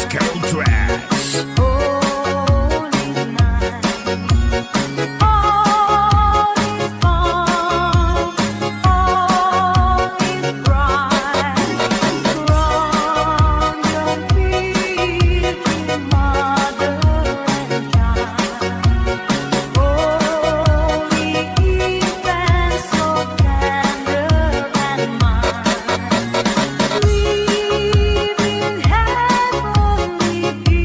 disco tracks. Living heavenly.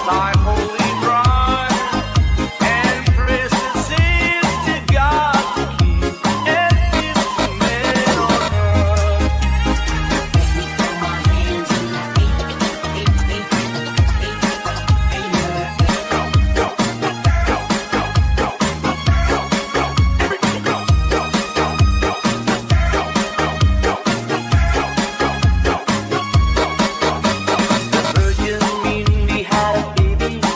like holy bride, and praises to God the King, and peace to men on earth. Virgin mean we had a baby.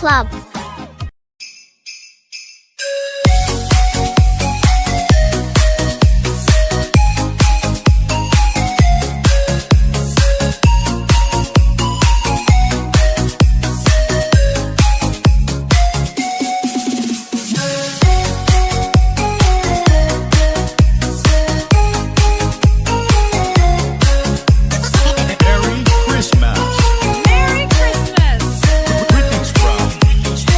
Club. Merry Christmas! Merry Christmas! Greetings from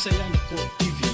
Bisaya Nako TV.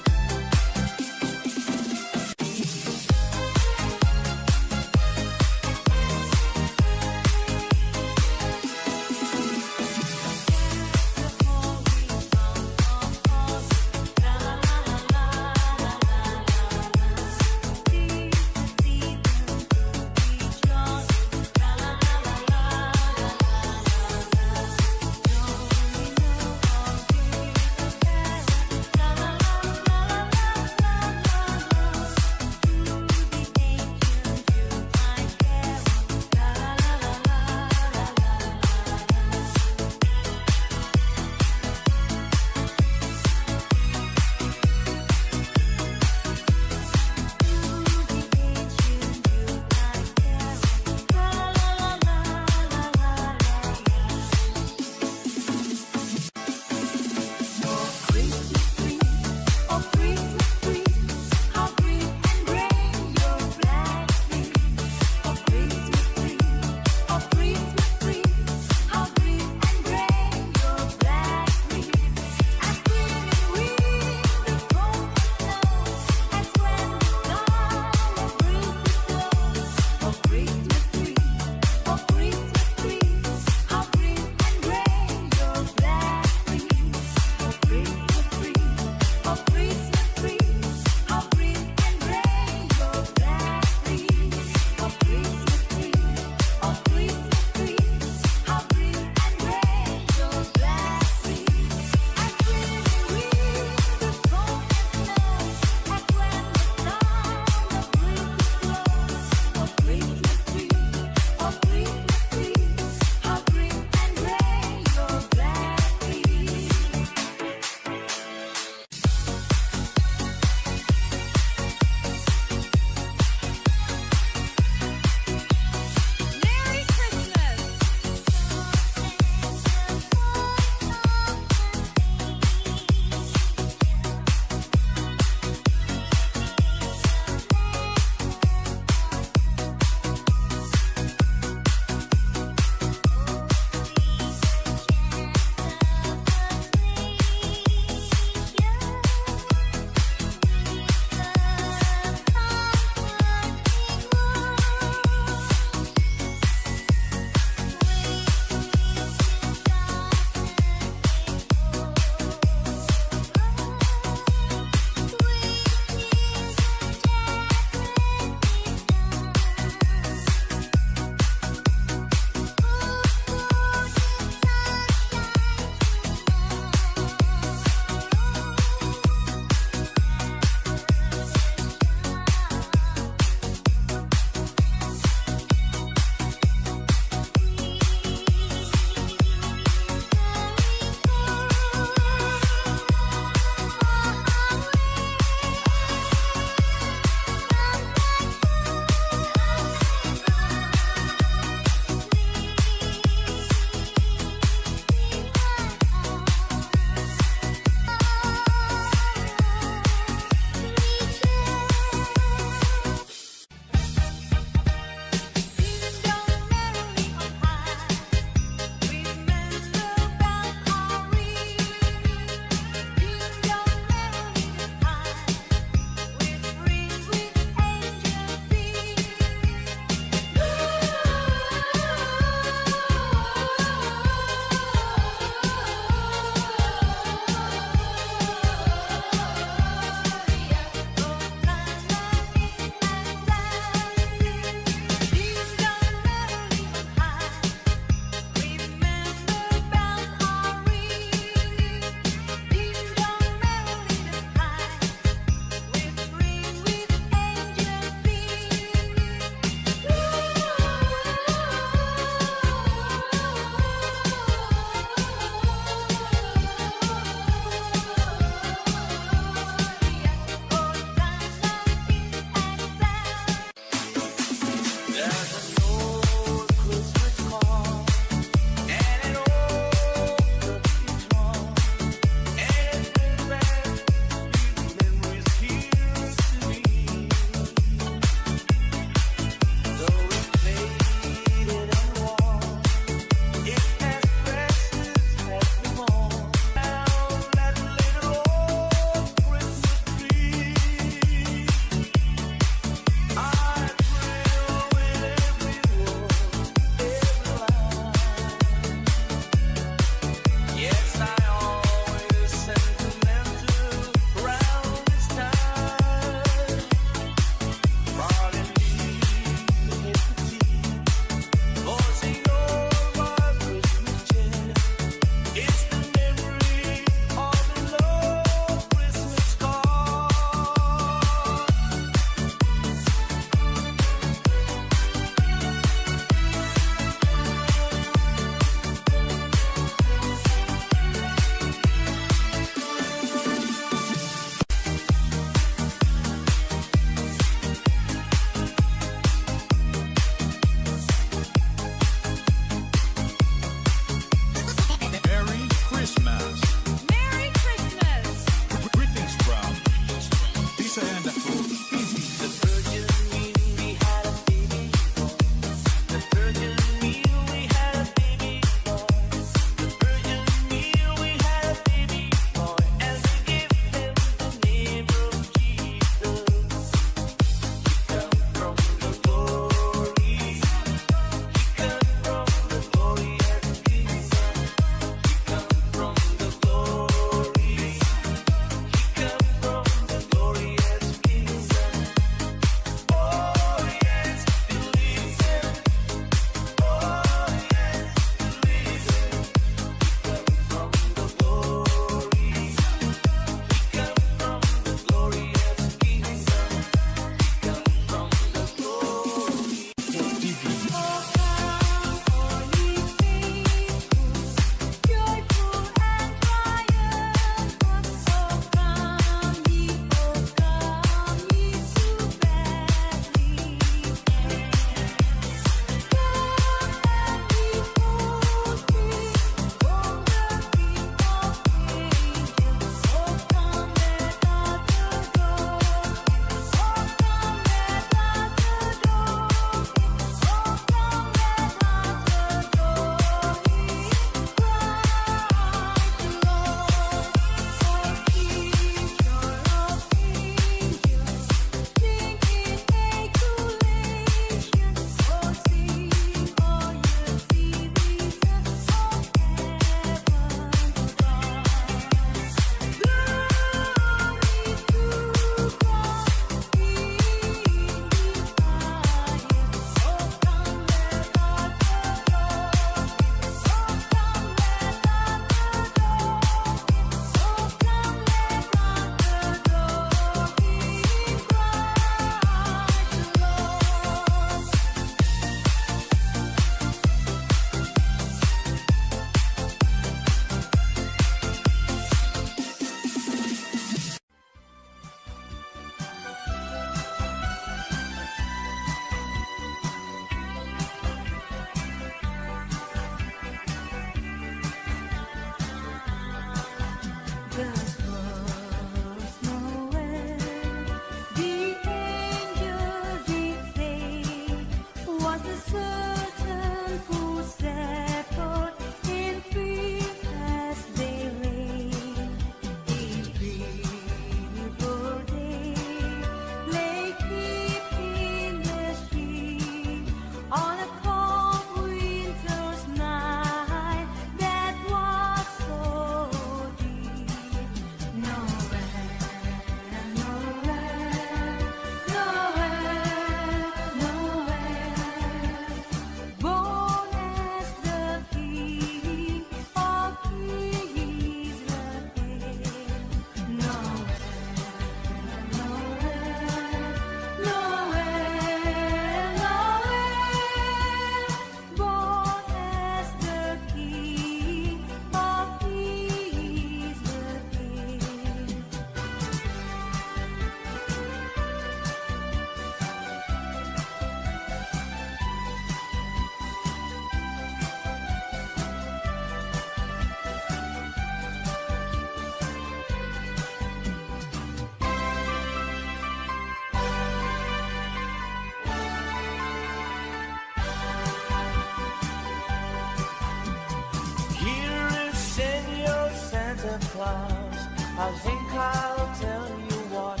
Santa Claus, I think I'll tell you what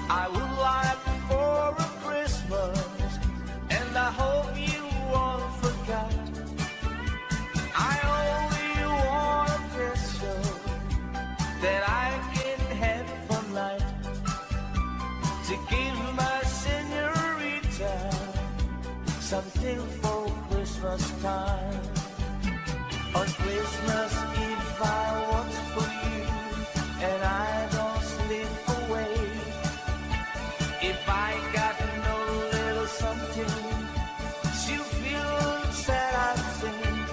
I would like for a Christmas, and I hope you won't forget. I only want a pistol that I can have for night, to give my señorita something for Christmas time. On Christmas Eve I watch for you, and I don't sleep away. If I got no little something, she'll feel sad, I think.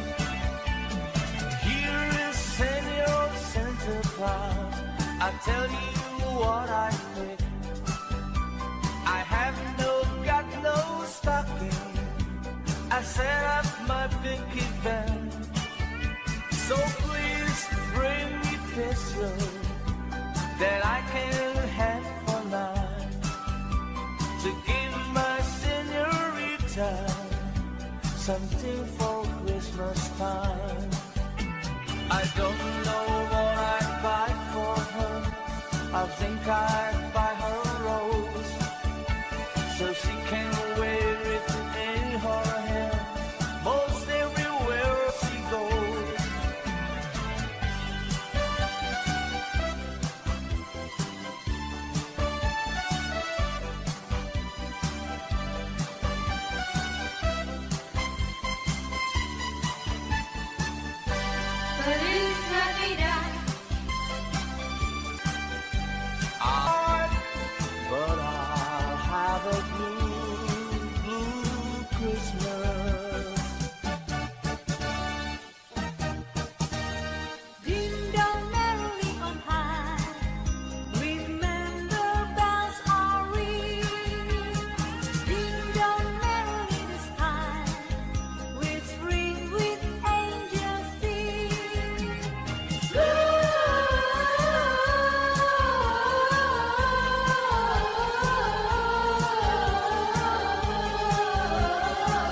Here is Senor Santa Claus, I tell you what I think. I have got no stocking, I set up my pinky band. So please bring me pistol that I can have for night, to give my señorita something for Christmas time. I don't know what I'd buy for her. I think I'd buy her a rose, so she can wear it in her hair most everywhere she goes. Feliz Navidad. But I'll have a blue, blue Christmas. Ding dong merrily on high, remember bells are ringing. Ding dong merrily this time, whispering with angels sing.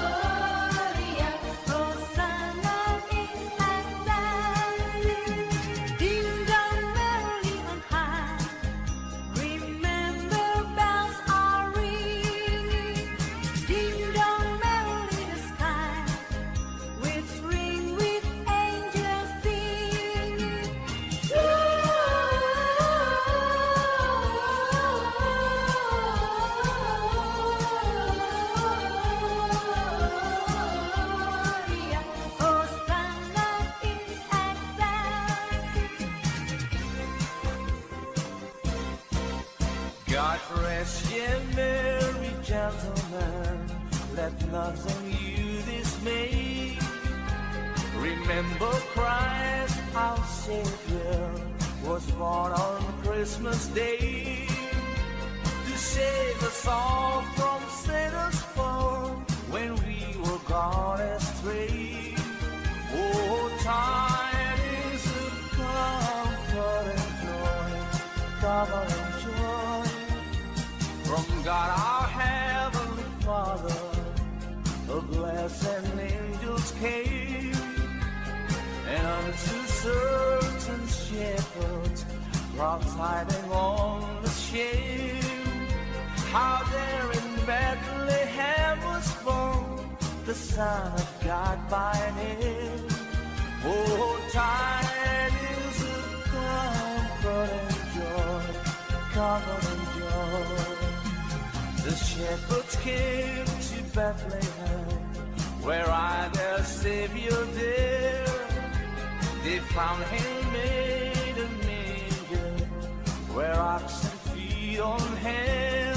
Gloria, Hosanna in heaven. Ding dong merrily on high, remember bells are ringing. Ding dong merrily the sky, whispering with angels singing. Gloria, Hosanna in heaven. God rest ye merry gentlemen, let nothing you dismay. Remember Christ our Savior was born on Christmas Day, to save us all from sinners' fall when we were gone astray. Oh, tidings of comfort and joy, comfort and joy, from God our Heavenly Father, the blessed angels came, and unto certain shepherds brought tidings on the shame, how there in Bethlehem was born the Son of God by name. Oh, tidings of comfort and joy, comfort and joy. The shepherds came to Bethlehem, where I their Savior dear. They found him made a manger, where oxen feed on him.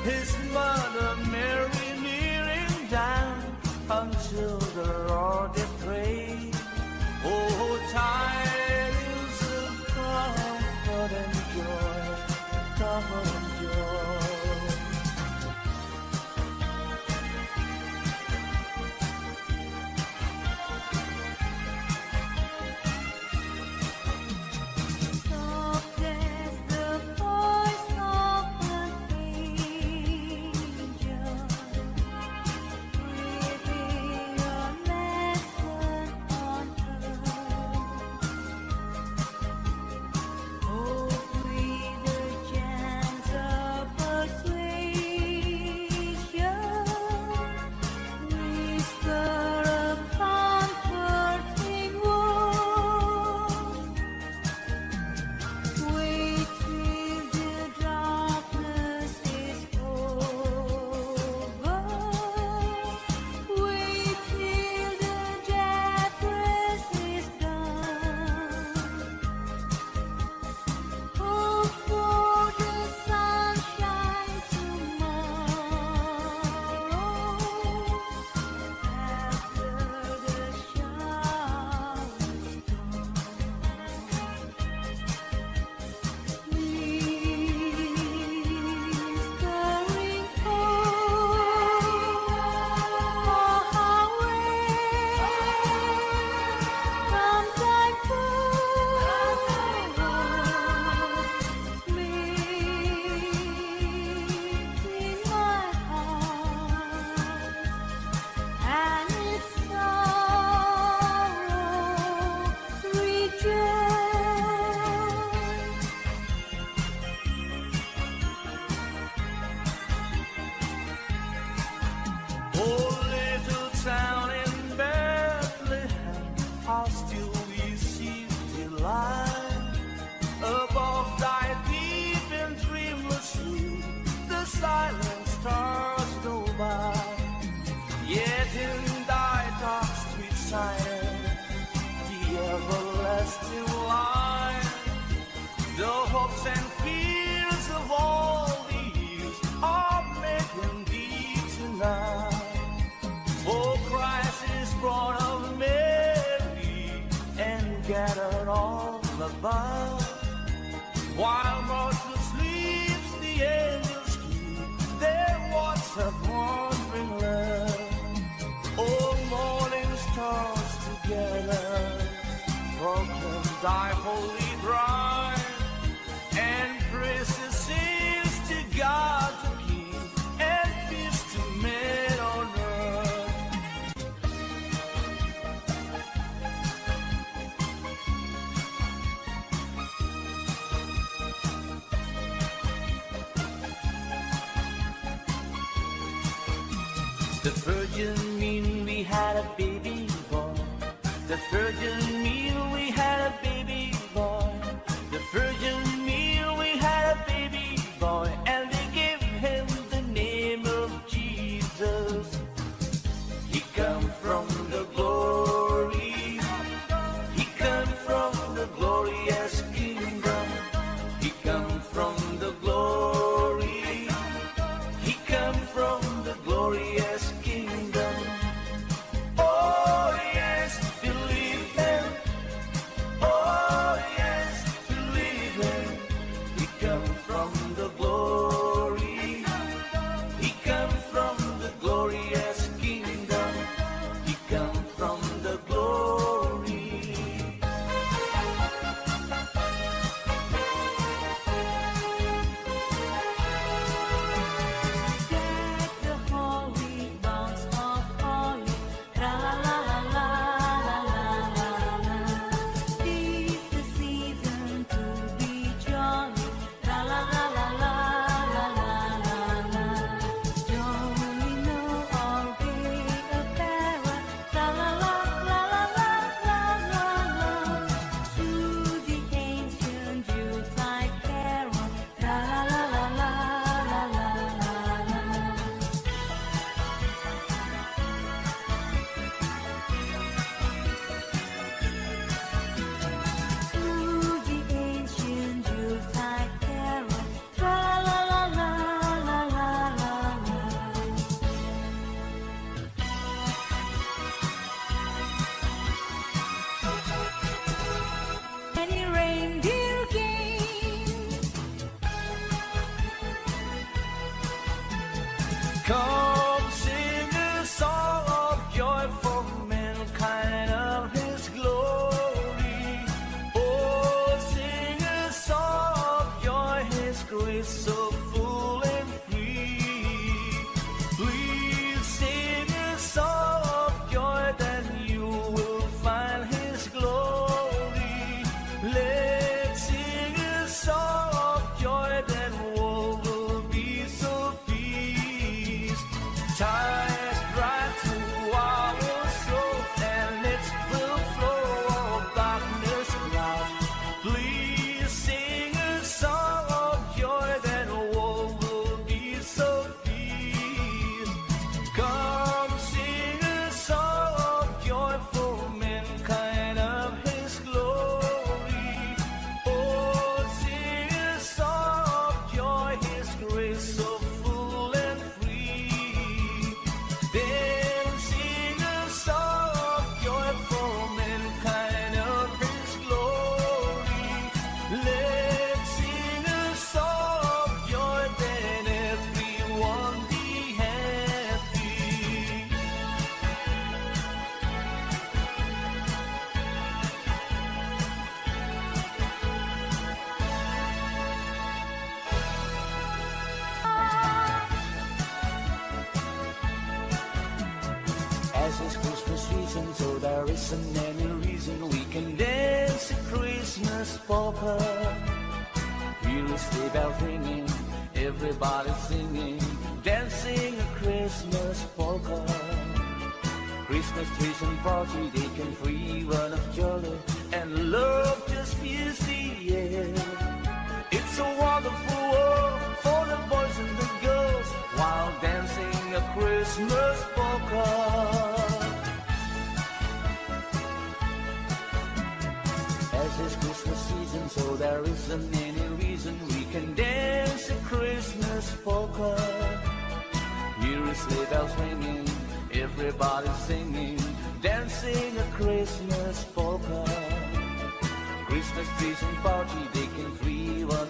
His mother Mary kneeling down until the Lord did pray. Oh, tidings of comfort and joy, comfort and joy. Soft as the voice of While Martha sleeps, the angels keep their watch of wandering love. All morning stars together proclaim thy holy bride, and praises sings to God the King, and peace to men on earth. The virgin mean we had a baby boy. The virgin meal we had a baby boy. The virgin meal we had a baby boy, and they gave him the name of Jesus. He come from the glory. He come from the glorious kingdom. He come from the glory. He come from the glorious kingdom. Oh yes, believe him. Oh yes, believe him. He come from the glory. He come from the glorious kingdom. He come from the glory. Deck the holy bounds of holly, tra la la la la la la la. Tis the season to be jolly, tra la la la la la la la la. Jolly know all gay apparel, tra la la la la la la la la. To the ancient Yuletide carol, tra la la la la la la la. To the ancient Yuletide carol, tra la la la la la la la. Any reindeer game? Come sing a song of joy for mankind of his glory. Oh, sing a song of joy, his grace so full and free. Please sing a song of joy, then you will find his glory. Let's sing a song of joy, then all will be so peace. Time is bright to our soul, and its will flow of darkness cloud. Please sing a song of joy, then all will be so peace. Come sing a song of joy for mankind of his glory. Oh, sing a song of joy, his grace so full and free. Then sing a song of joy for mankind of his glory. Let's sing a song of joy, then everyone be happy. As it's Christmas season, so there isn't any reason we can dance a Christmas polka. Hear the sleigh bells ringing, everybody singing, dancing a Christmas polka. Christmas trees and party, they can free run of jolly, and love just fills the air. It's a wonderful world for the boys and the girls, while dancing a Christmas polka. As it's Christmas season, so there isn't any reason we can dance a Christmas polka. Hear the sleigh bells ringing, everybody singing, dancing a Christmas polka. Christmas trees and party, they can free run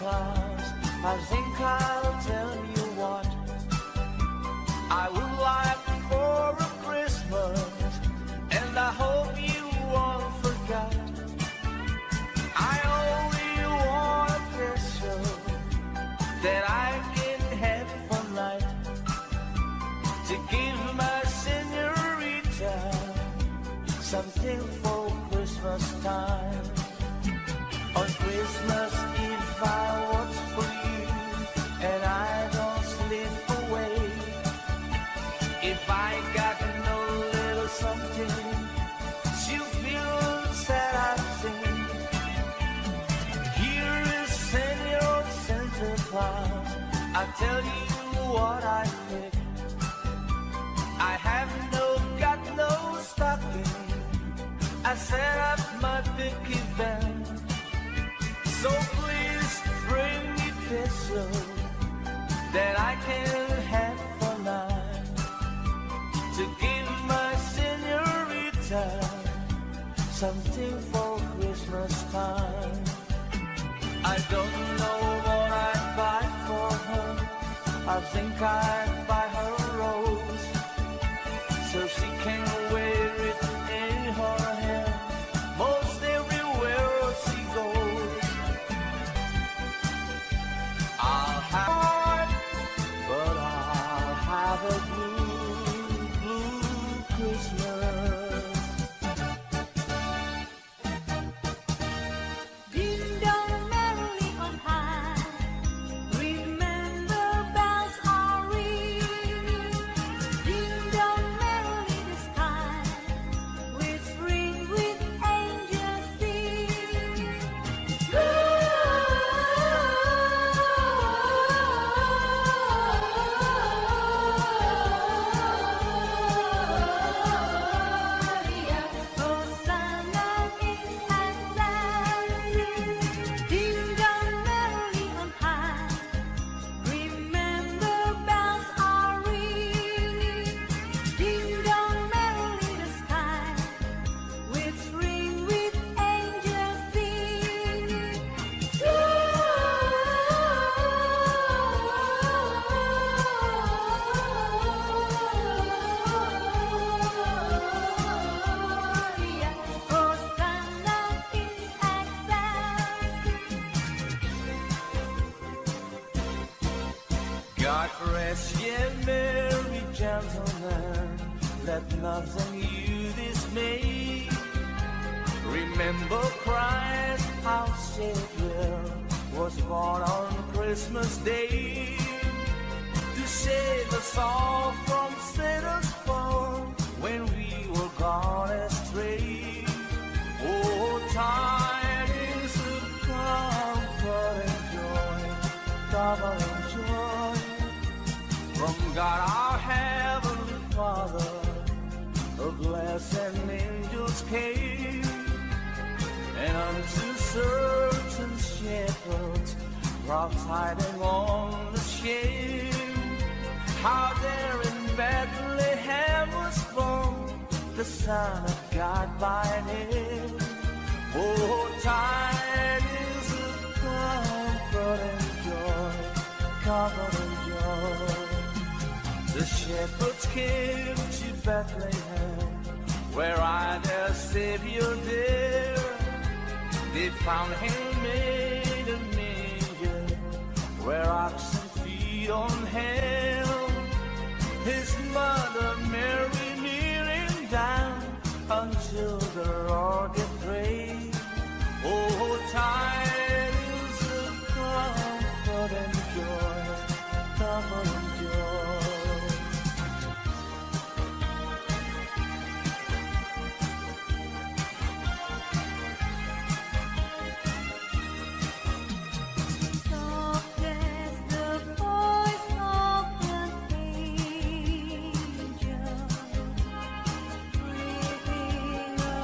Claus, I think I'll tell you what I would like for a Christmas, and I hope you won't forget. I only want a picture that I can have for night, to give my senorita something for Christmas time. On Christmas Eve I watch for you, and I don't slip away. If I got no little something, she'll feel sad, I think. Here is Senor Santa Claus, I'll tell you what I pick. I have got no stocking, I set up my big event. So please bring me peso that I can have for night, to give my senorita something for Christmas time. I don't know what I'd buy for her. I think I'd buy her a rose, so she can wear it in her hair most everywhere she goes. I'll have, but I'll have a blue, blue Christmas. Ding dong merrily on high, remember bells are ringing. Ding dong merrily the sky, whispering with angels singing. Gloria, Hosanna in excelsis. Ding dong merrily on high, remember bells are ringing. Ding dong merrily the sky, whispering with angels singing. Gloria, Hosanna in excelsis. God rest ye merry gentlemen, let nothing you dismay. Remember Christ our Savior was born on Christmas Day, to save us all from Satan's fall when we were gone astray. Oh, tidings of comfort and joy, comfort and joy, from God our Heavenly Father, a blessed angels came, and unto certain shepherds prophesying on the shame, how there in Bethlehem was born the Son of God by name. Oh, tidings of comfort and joy, comfort and joy. The shepherds came to Bethlehem, where I their Savior dear. They found him made a manger, where oxen feed on hell. His mother Mary kneeling down until the Lord did pray. Oh, tidings of comfort and joy, comfort and joy. Soft as the voice of an angel, breathing a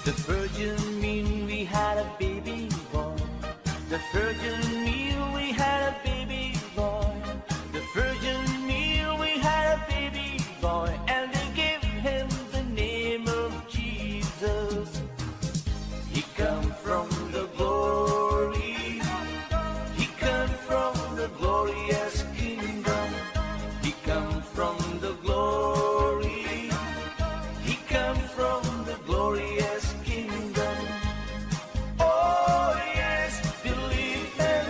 The virgin meal we had a baby boy. The virgin meal we had a baby boy. The virgin meal we had a baby boy, and they gave him the name of Jesus. He come from the glory. He come from the glorious kingdom. He come from the glory. He come from the glorious kingdom. Oh yes, believe him.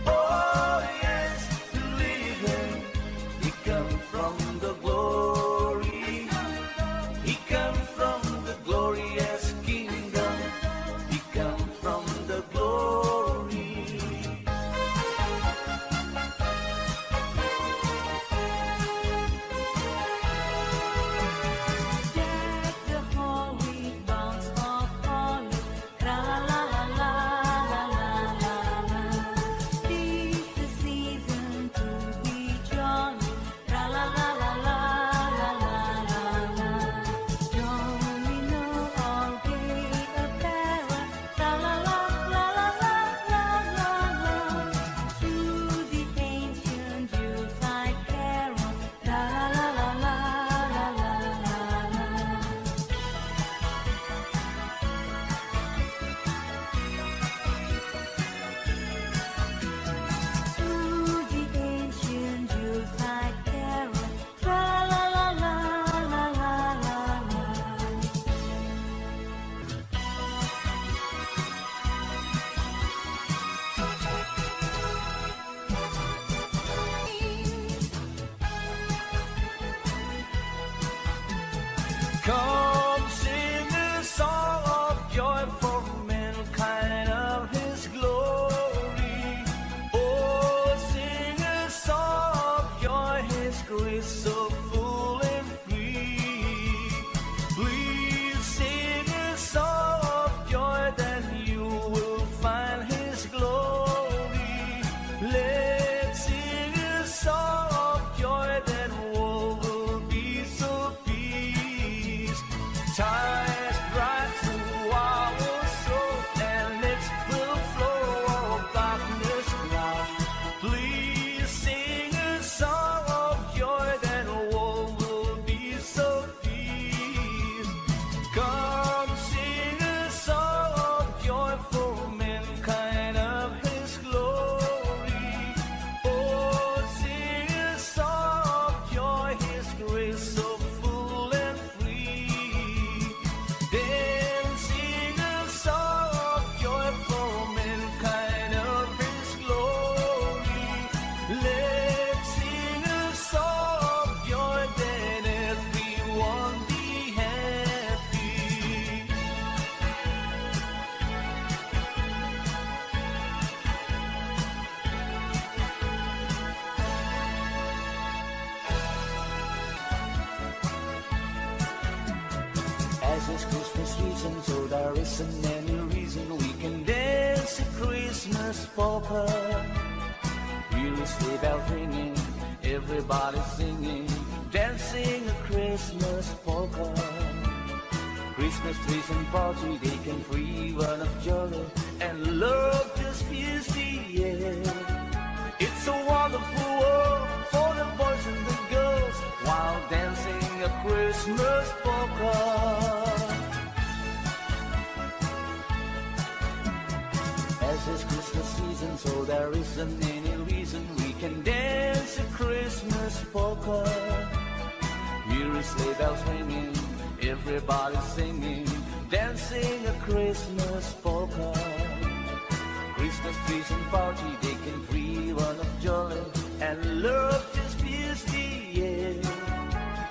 Oh yes, believe him. He come from the glory. He come from the glorious kingdom. He come from the glory. Deck the hall with boughs of holly, tra la la la la la la la. 'Tis the season to be jolly, tra la la la la la la la la. Don't we know all gay apparel, tra la la la la la la la la. Through the ancient Yuletide carol, tra la la la la la la la. Through the ancient Yuletide carol, tra la la la la la la la. Come sing a song of joy for mankind of his glory. Oh, sing a song of joy, his grace so full and free. Please sing a song of joy, then you will find his glory. Let's sing a song of joy, then all will be so peace. Tides bright through our soul, and its will flow of darkness cloud. Please sing a song of joy, then all will be so peace. Come sing a song of joy for mankind of his glory. Oh, sing a song of joy, his grace so full and free. Then sing a song of joy for mankind of his glory. Let's sing a song of joy, then everyone be happy. As it's Christmas season, so there isn't any reason we can dance a Christmas polka. Hear the sleigh bells ringing, everybody singing, dancing a Christmas polka. Christmas trees and party, they can free run of jolly, and love just fills the air. It's a wonderful world for the boys and the girls while dancing a Christmas polka. As it's Christmas season, so there isn't any reason we can dance a Christmas polka. Hear the sleigh bells ringing, everybody singing, dancing a Christmas polka. Christmas trees and party, they can free run of jolly, and love just fills the air.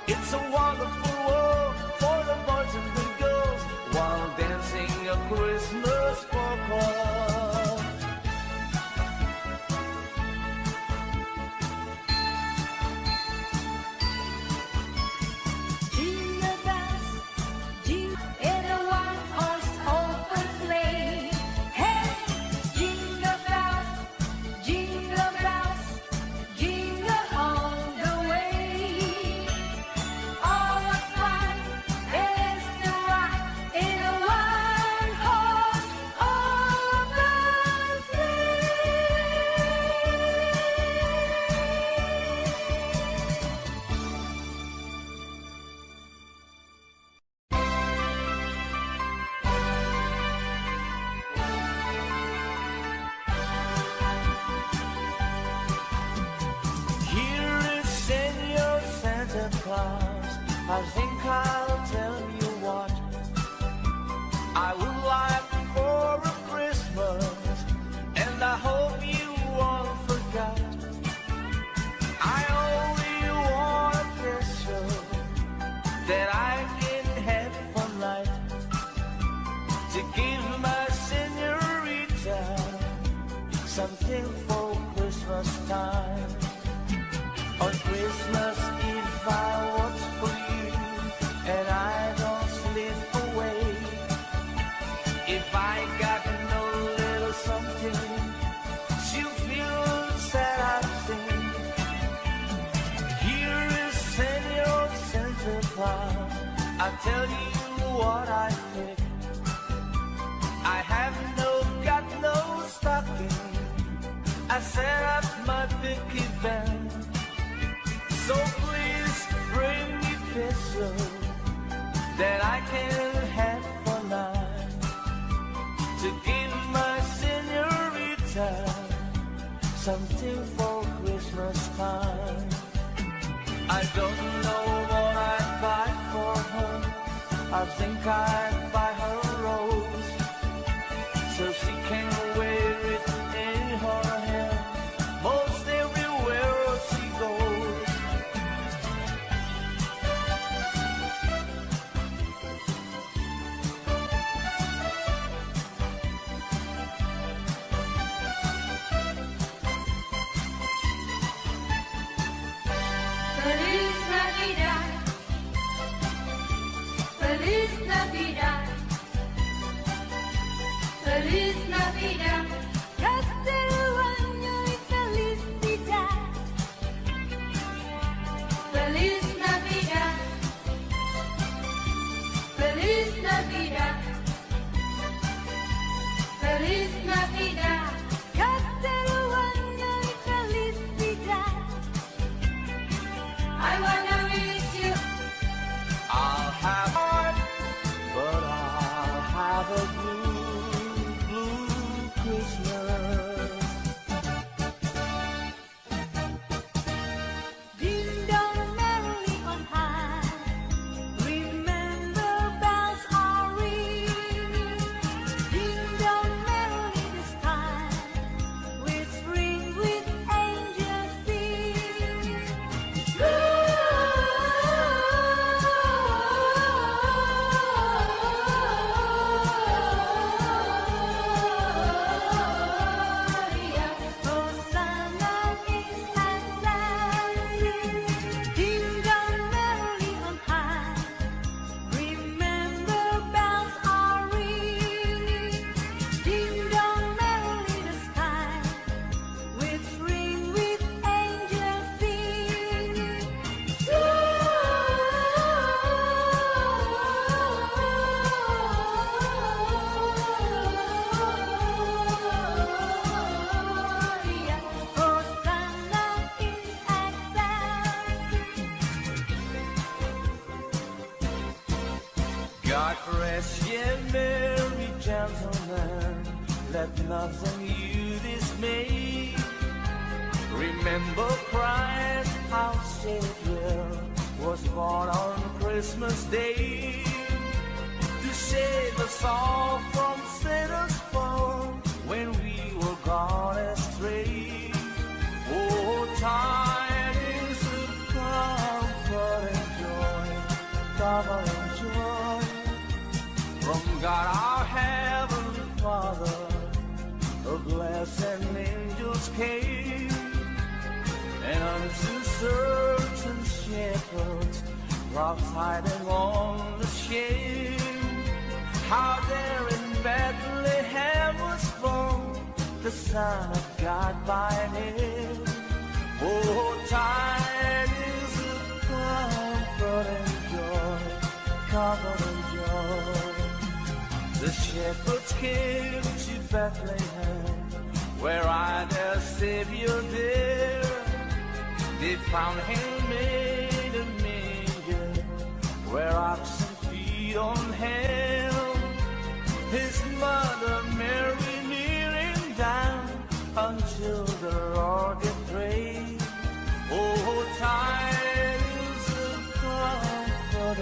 It's a wonderful world for the boys and the girls while dancing a Christmas polka. Jingle bells, jingle in a one-horse open sleigh. Hey, jingle bells, jingle bells, jingle I think I'll tell you what I would like for a Christmas, and I hope you all forgot. I only want a picture that I can have for life, to give my senorita something for Christmas time. On Christmas Eve I watch for you, and I don't slip away. If I got no little something, she'll feel sad, I think. Here is Senor Santa Claus, I'll tell you what I think. I have got no stocking, I set up my picket band. So please bring me pesos that I can have for life, to give my senorita something for Christmas time. I don't know what I'd buy for her. I think I'd buy her a rose, so she can wear it in her hair most everywhere she goes. Feliz Navidad, Feliz Navidad, Feliz Navidad, Castello año y felicidad. Feliz Navidad, Feliz Navidad, Feliz Navidad, Castello año y felicidad. I wanna wish you I'll have heart, but I'll have a blue, blue Christmas. ding dong merrily on high. Remember bells are ringing. Ding dong merrily the sky, whispering with angels singing. Gloria, Hosanna in Excelsis. Ding dong merrily on high. Remember bells are ringing. Ding dong merrily the sky, whispering with angels singing. Gloria, Hosanna in Excelsis. God rest ye merry gentlemen, let nothing you dismay. Remember Christ our Savior was born on Christmas Day, to save us all from sinners' fall when we were gone astray. Oh, tidings of comfort and joy, comfort and joy, from God our Heavenly Father, the blessed angels came, and unto certain shepherds prophesying on the shame, how there in Bethlehem was born the Son of God by name. Oh, tidings of comfort and joy, comfort and joy. The shepherds came to Bethlehem, where I their Savior there. They found him made a manger, where oxen feed on him. His mother Mary kneeling down until the Lord did pray. Oh, tidings of comfort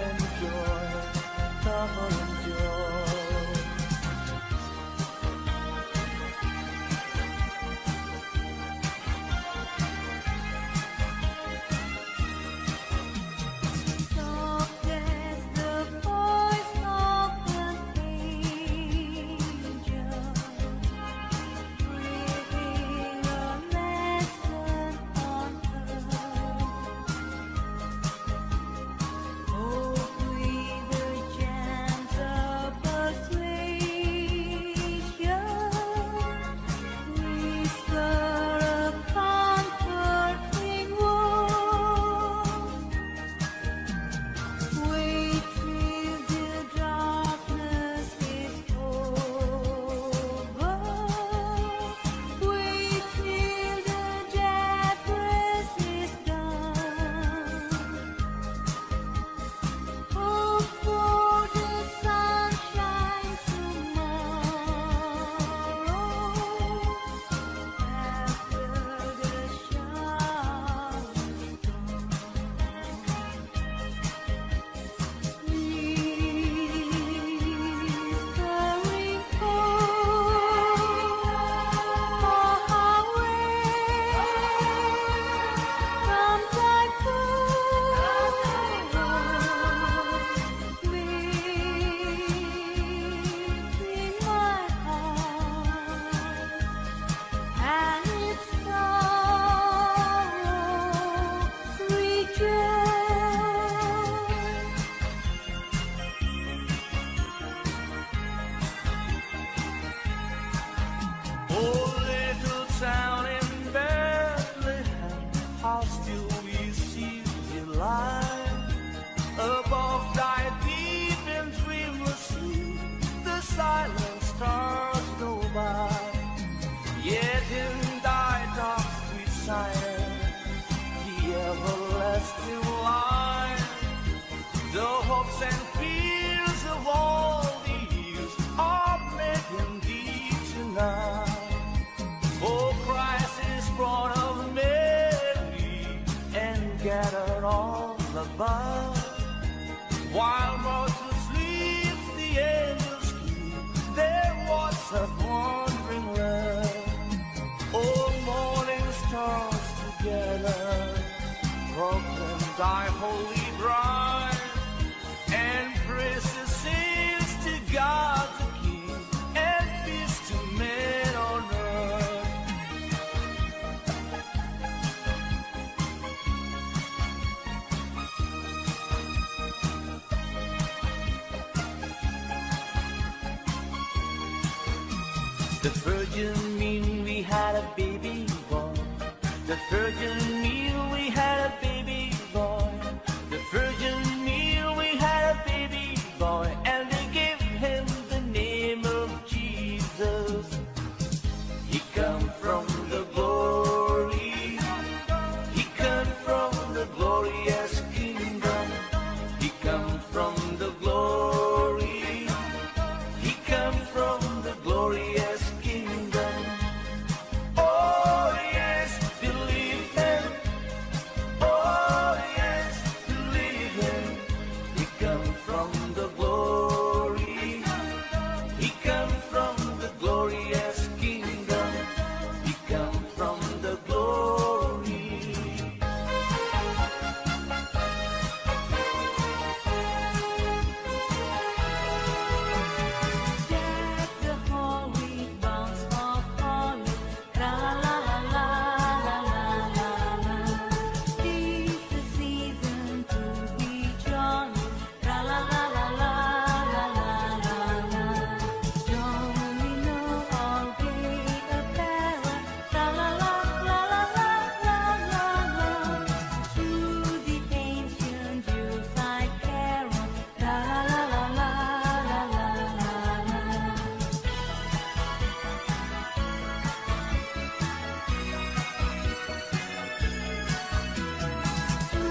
still lie. The hopes and fears of all the years are making thee tonight. For Christ is born of Mary and gathered all above. While Moses sleeps, the angels keep their watch of wandering love. All morning stars together proclaim thy holy bride, and praises sings to God the King, and peace to men on earth. The virgin mean we had a baby boy. The virgin mean we had a baby boy. The virgin mean we had a baby boy, and they gave him the name of Jesus. He come from the glory. He come from the glorious kingdom. He come from the glory. He come from the glorious kingdom. Oh yes, believe him. Oh yes, believe him. He come from the glory. He come from the glorious kingdom. He come from the glory. Deck the hall with boughs of holly, la la la la la la la la. 'Tis the season to be jolly, la la la la la la la la la. Jolly know all gay apparel, la la la la la la la la la. To the ancient Yuletide carol, la la la la la la la la la. To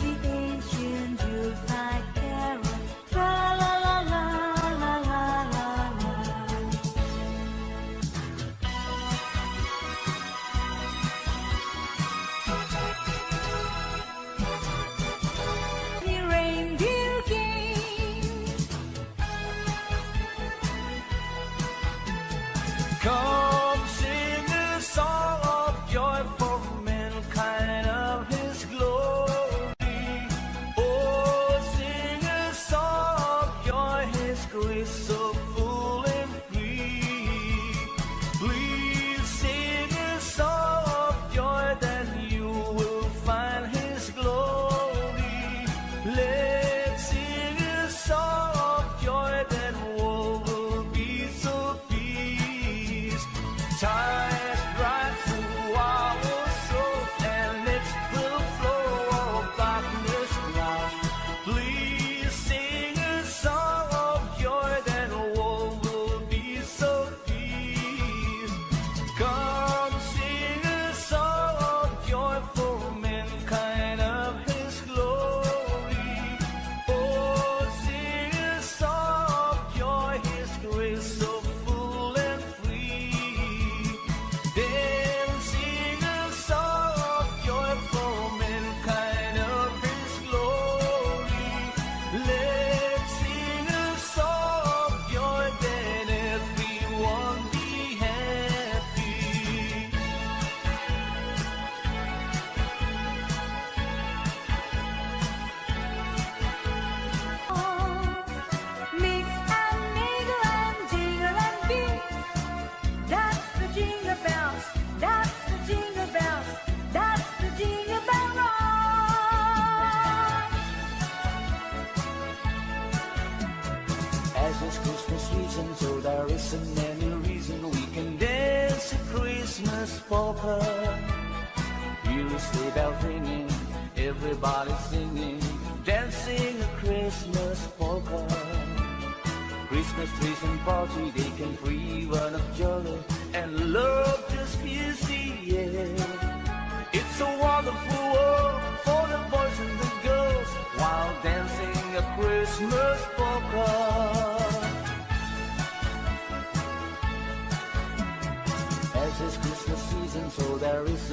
the ancient Yuletide carol, la la la la la la la la. The reindeer came. Come sing a song of joy for mankind of his glory. Oh, sing a song of joy, his grace so full and free. Please sing a song of joy, then you will find his glory. Let's sing a song of joy, then all will be so peace. Tides bright through our soul, and it will flow of darkness cloud. Please sing a song of joy, then all will be so peace. Come sing a song of joy for mankind of his glory. Oh, sing a song of joy, his grace so full and free. Then sing a song of joy for mankind of his glory. Let's sing a song of joy, then everyone be happy. Mix and mingle and jingle and beat. That's the jingle bells. That's the jingle bells. That's the jingle bell rock. As it's Christmas season, so there isn't any reason we can dance a Christmas polka. Hear a sleigh bell ringing, everybody singing, dancing a Christmas polka. Christmas trees and party, they can free run of jolly, and love just fills the air. It's a wonderful world for the boys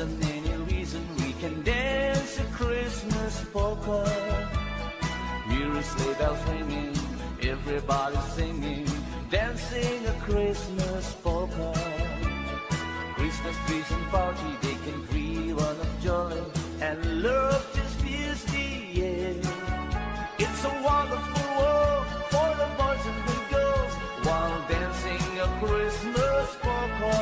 isn't any reason we can dance a Christmas polka. We're sleigh bells ringing, everybody singing, dancing a Christmas polka. Christmas trees and party, they can free one of joy, and love just fills the air. It's a wonderful world for the boys and the girls while dancing a Christmas polka.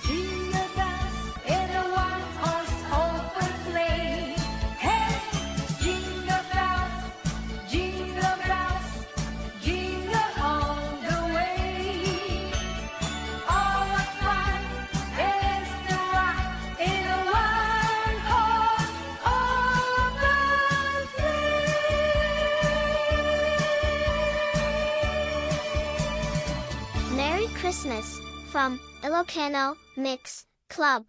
Jingle bells in a one-horse open sleigh. Hey, jingle bells, jingle all the way. Oh, what fun it is to ride in a one-horse open sleigh. Merry Christmas from Ilocano Mix Club.